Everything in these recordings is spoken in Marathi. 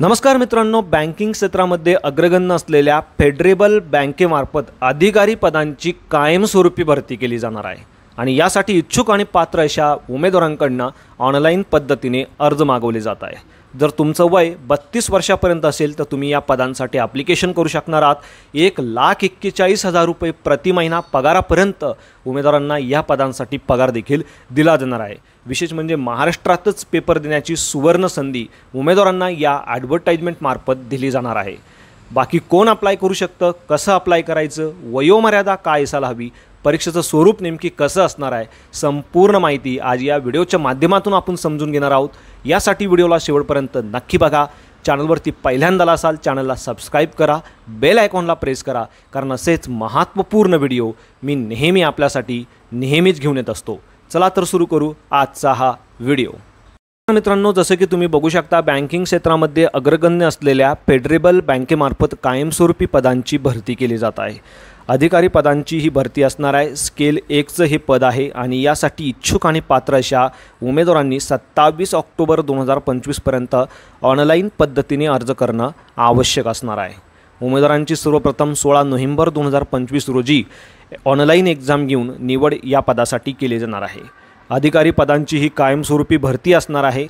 नमस्कार मित्रांनो, बँकिंग क्षेत्रामध्ये अग्रगण्य असलेल्या फेडरेबल बँकेमार्फत अधिकारी पदांची कायमस्वरूपी भरती केली जाणार आहे आणि यासाठी इच्छुक आणि पात्र अशा उमेदवारांकडून ऑनलाईन पद्धतीने अर्ज मागवले जात आहे। जर तुमचं वय 32 वर्षापर्यंत असेल तर तुम्ही या पदांसाठी ॲप्लिकेशन करू शकणार आहात। 1,41,000 रुपये प्रति महिना पगारापर्यंत उमेदवारांना या पदांसाठी पगार देखील दिला जाणार आहे। विशेष म्हणजे महाराष्ट्रातच पेपर देण्याची सुवर्ण संधी उमेदवारांना या ॲडव्हर्टाइजमेंट मार्फत दिली जाणार आहे। बाकी कोण अप्लाय करू शकतं, कसं अप्लाय करायचं, वयोमर्यादा काय असायला हवी, परीक्षेचं स्वरूप नेमकी कसं असणार आहे, संपूर्ण माहिती आज या व्हिडिओच्या माध्यमातून आपण समजून घेणार आहोत। यासाठी व्हिडिओला शेवटपर्यंत नक्की बघा। चॅनलवरती पहिल्यांदा असाल चॅनलला सबस्क्राईब करा, बेल आयकॉनला प्रेस करा, कारण असेच महत्त्वपूर्ण व्हिडिओ मी नेहमी आपल्यासाठी नेहमीच घेऊन येत असतो। चला तर सुरू करू आजचा हा व्हिडिओ। मित्रांनो, जसे की तुम्ही बघू शकता, बँकिंग क्षेत्रामध्ये अग्रगण्य असलेल्या फेडरेबल बँकेमार्फत कायमस्वरूपी पदांची भरती केली जात आहे। अधिकारी पदांची ही भरती असणार आहे। स्केल 1चं हे पद आहे आणि यासाठी इच्छुक आणि पात्र अशा उमेदवारांनी 27 ऑक्टोबर 2025 पर्यंत ऑनलाईन पद्धतीने अर्ज करणं आवश्यक असणार आहे। उमेदवारांची सर्वप्रथम 16 नोव्हेंबर 2025 रोजी ऑनलाईन एक्झाम घेऊन निवड या पदासाठी केली जाणार आहे। अधिकारी पदांची ही कायमस्वरूपी भरती असणार आहे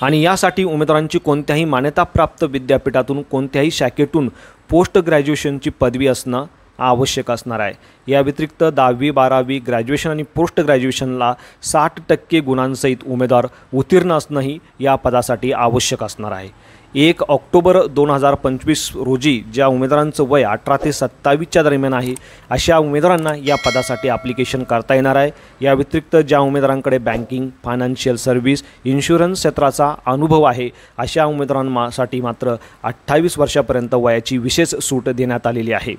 आणि यासाठी उमेदवारांची कोणत्याही मान्यताप्राप्त विद्यापीठातून कोणत्याही शाखेतून पोस्ट ग्रॅज्युएशनची पदवी असणं आवश्यक असणार आहे। या व्यतिरिक्त 10वी 12वी ग्रॅज्युएशन आणि पोस्ट ग्रॅज्युएशनला 60% गुणांसहित उमेदवार उत्तीर्ण असणंही या पदासाठी आवश्यक असणार आहे। 1 ऑक्टोबर 2025 रोजी ज्या उमेदवारांचं वय 18 ते 27च्या दरम्यान आहे अशा उमेदवारांना या पदासाठी ॲप्लिकेशन करता येणार आहे। या व्यतिरिक्त ज्या उमेदवारांकडे बँकिंग, फायनान्शियल सर्व्हिस, इन्शुरन्स क्षेत्राचा अनुभव आहे अशा उमेदवारांसाठी मात्र 28 वर्षापर्यंत वयाची विशेष सूट देण्यात आलेली आहे।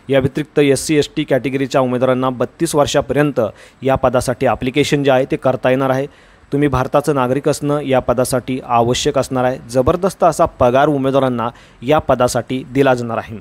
या व्यतिरिक्त SC ST कॅटेगरीच्या उमेदवारांना 32 वर्षापर्यंत या पदासाठी ॲप्लिकेशन जे आहे ते करता येणार आहे। तुम्ही भारताचं नागरिक असणं या पदासाठी आवश्यक असणार आहे। जबरदस्त असा पगार उमेदवारांना या पदासाठी दिला जाणार आहे।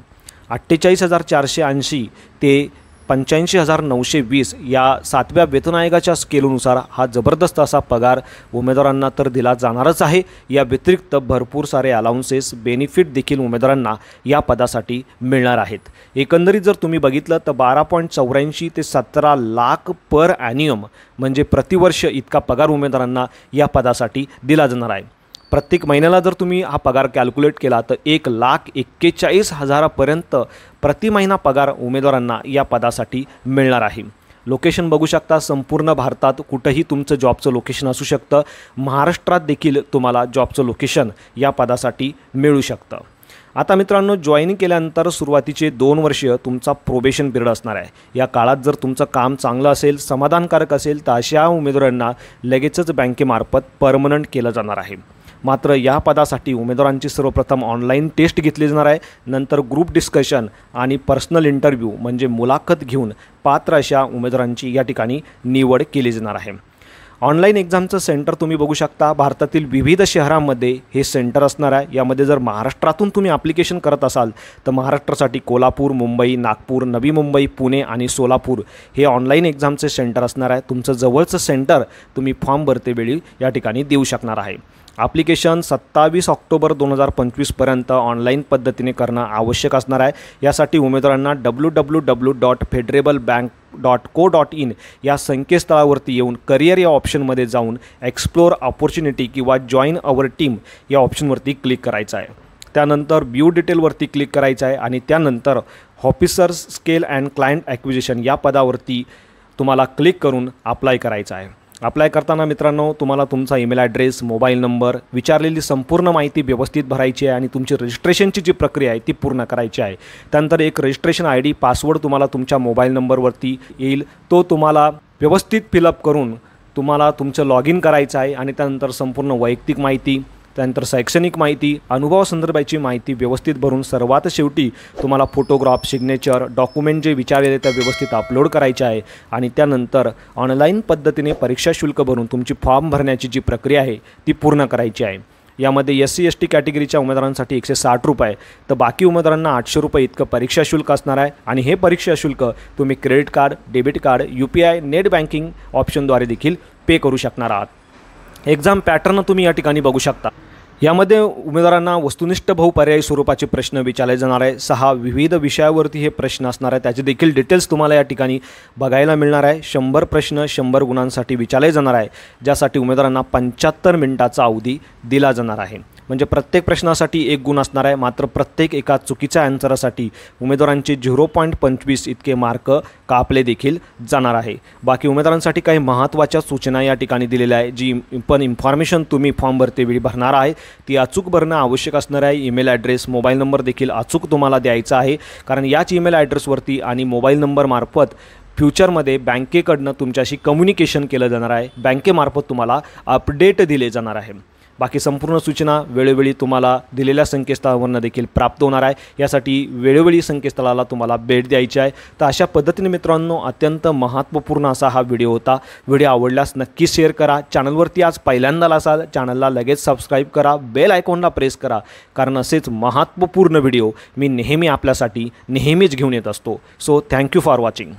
48,480 ते 85,920 या 7व्या वेतन आयोगाच्या स्केलनुसार हा जबरदस्त असा पगार उमेदवारांना तर दिला जाणारच आहे। या व्यतिरिक्त भरपूर सारे अलाउन्सेस, बेनिफिट देखील उमेदवारांना या पदासाठी मिळणार आहेत। एकंदरीत जर तुम्ही बघितलं तर 12.84 ते 17 लाख पर ॲन्युअम म्हणजे प्रतिवर्ष इतका पगार उमेदवारांना या पदासाठी दिला जाणार आहे। प्रत्येक महिन्याला जर तुम्ही हा पगार कॅल्क्युलेट केला तर 1,41,000 पर्यंत प्रति महिना पगार उमेदवारांना या पदासाठी मिळणार आहे। लोकेशन बघू शकता, संपूर्ण भारतात कुठेही तुमचं जॉबचं लोकेशन असू शकतं। महाराष्ट्रात देखील तुम्हाला जॉबचं लोकेशन या पदासाठी मिळू शकतं। आता मित्रांनो, जॉईन केल्यानंतर सुरुवातीचे 2 वर्ष तुमचा प्रोबेशन पिरियड असणार आहे। या काळात जर तुमचं काम चांगलं असेल, समाधानकारक असेल तर अशा उमेदवारांना लगेचच बँकेमार्फत परमनंट केलं जाणार आहे। मात्र या पदासाठी उमेदवारांची सर्वप्रथम ऑनलाईन टेस्ट घेतली जाणार आहे, नंतर ग्रुप डिस्कशन आणि पर्सनल इंटरव्ह्यू म्हणजे मुलाखत घेऊन पात्र अशा उमेदवारांची या ठिकाणी निवड केली जाणार आहे। ऑनलाईन एक्झामचं सेंटर तुम्ही बघू शकता, भारतातील विविध शहरांमध्ये हे सेंटर असणार आहे। यामध्ये जर महाराष्ट्रातून तुम्ही ॲप्लिकेशन करत असाल तर महाराष्ट्रासाठी कोल्हापूर, मुंबई, नागपूर, नवी मुंबई, पुणे आणि सोलापूर हे ऑनलाईन एक्झामचे सेंटर असणार आहे। तुमचं जवळचं सेंटर तुम्ही फॉर्म भरतेवेळी या ठिकाणी देऊ शकणार आहे। ॲप्लिकेशन 27 ऑक्टोबर 2025 पर्यंत ऑनलाईन पद्धतीने करणं आवश्यक असणार आहे। यासाठी उमेदवारांना www.federalbank.co.in या संकेतस्थळावरती येऊन करिअर या ऑप्शनमध्ये जाऊन एक्सप्लोर अपॉर्च्युनिटी किंवा जॉईन अवर टीम या ऑप्शनवरती क्लिक करायचं आहे। त्यानंतर व्यू डिटेलवरती क्लिक करायचं आहे आणि त्यानंतर officers scale and client acquisition या पदावरती तुम्हाला क्लिक करून अप्लाय करायचं आहे। अप्लाय करताना मित्रांनो, तुम्हाला तुमचा ईमेल ॲड्रेस, मोबाईल नंबर, विचारलेली संपूर्ण माहिती व्यवस्थित भरायची आहे आणि तुमची रजिस्ट्रेशनची जी प्रक्रिया आहे ती पूर्ण करायची आहे। त्यानंतर एक रजिस्ट्रेशन ID, पासवर्ड तुम्हाला तुमच्या मोबाईल नंबरवरती येईल, तो तुम्हाला व्यवस्थित फिलअप करून तुम्हाला तुमचं लॉग इन करायचं आहे आणि त्यानंतर संपूर्ण वैयक्तिक माहिती, त्यानंतर शैक्षणिक माहिती, अनुभवासंदर्भाची माहिती व्यवस्थित भरून सर्वात शेवटी तुम्हाला फोटोग्राफ, सिग्नेचर, डॉक्युमेंट जे विचारलेले त्या व्यवस्थित अपलोड करायचे आहे आणि त्यानंतर ऑनलाईन पद्धतीने परीक्षा शुल्क भरून तुमची फॉर्म भरण्याची जी प्रक्रिया आहे ती पूर्ण करायची आहे। यामध्ये SC ST कॅटेगरीच्या उमेदवारांसाठी 160 रुपये तर बाकी उमेदवारांना 800 रुपये इतकं परीक्षा शुल्क असणार आहे आणि हे परीक्षा शुल्क तुम्ही credit card, debit card, UPI, net banking ऑप्शनद्वारे देखील पे करू शकणार आहात। एक्झाम पॅटर्न तुम्ही या ठिकाणी बघू शकता। यामध्ये उमेदवारांना वस्तुनिष्ठ बहुपर्यायी स्वरूपाचे प्रश्न विचारले जाणार आहे। 6 विविध विषयावरती हे प्रश्न असणार आहे, त्याचे देखील डिटेल्स तुम्हाला या ठिकाणी बघायला मिळणार आहे। 100 प्रश्न 100 गुणांसाठी विचारले जाणार आहे, ज्यासाठी उमेदवारांना 75 मिनिटाचा अवधी दिला जाणार आहे। म्हणजे प्रत्येक प्रश्नासाठी 1 गुण असणार आहे, मात्र प्रत्येक एका चुकीच्या आन्सरसाठी उमेदवारांचे 0.25 इतके मार्क कापले देखील जाणार आहे। बाकी उमेदवारांसाठी काही महत्त्वाच्या सूचना या ठिकाणी दिलेल्या आहे, जी पण इन्फॉर्मेशन तुम्ही फॉर्म भरतेवेळी भरणार आहे ती अचूक भरणं आवश्यक असणार आहे। ईमेल ॲड्रेस, मोबाईल नंबर देखील अचूक तुम्हाला द्यायचा आहे, कारण याच ईमेल ॲड्रेसवरती आणि मोबाईल नंबरमार्फत फ्युचरमध्ये बँकेकडनं तुमच्याशी कम्युनिकेशन केलं जाणार आहे, बँकेमार्फत तुम्हाला अपडेट दिले जाणार आहे। बाकी संपूर्ण सूचना वेळोवेळी तुम्हाला दिलेल्या संकेतस्थळावरून देखील प्राप्त होणार आहे, यासाठी वेळोवेळी संकेतस्थळाला तुम्हाला भेट द्यायची आहे। तर अशा पद्धतीने मित्रांनो अत्यंत महत्त्वपूर्ण असा हा व्हिडिओ होता। व्हिडिओ आवडल्यास नक्की शेअर करा, चॅनलवरती आज पहिल्यांदा असाल चॅनलला लगेच सबस्क्राईब करा, बेल आयकॉनला प्रेस करा, कारण असेच महत्त्वपूर्ण व्हिडिओ मी नेहमी आपल्यासाठी नेहमीच घेऊन येत असतो। So thank you for watching.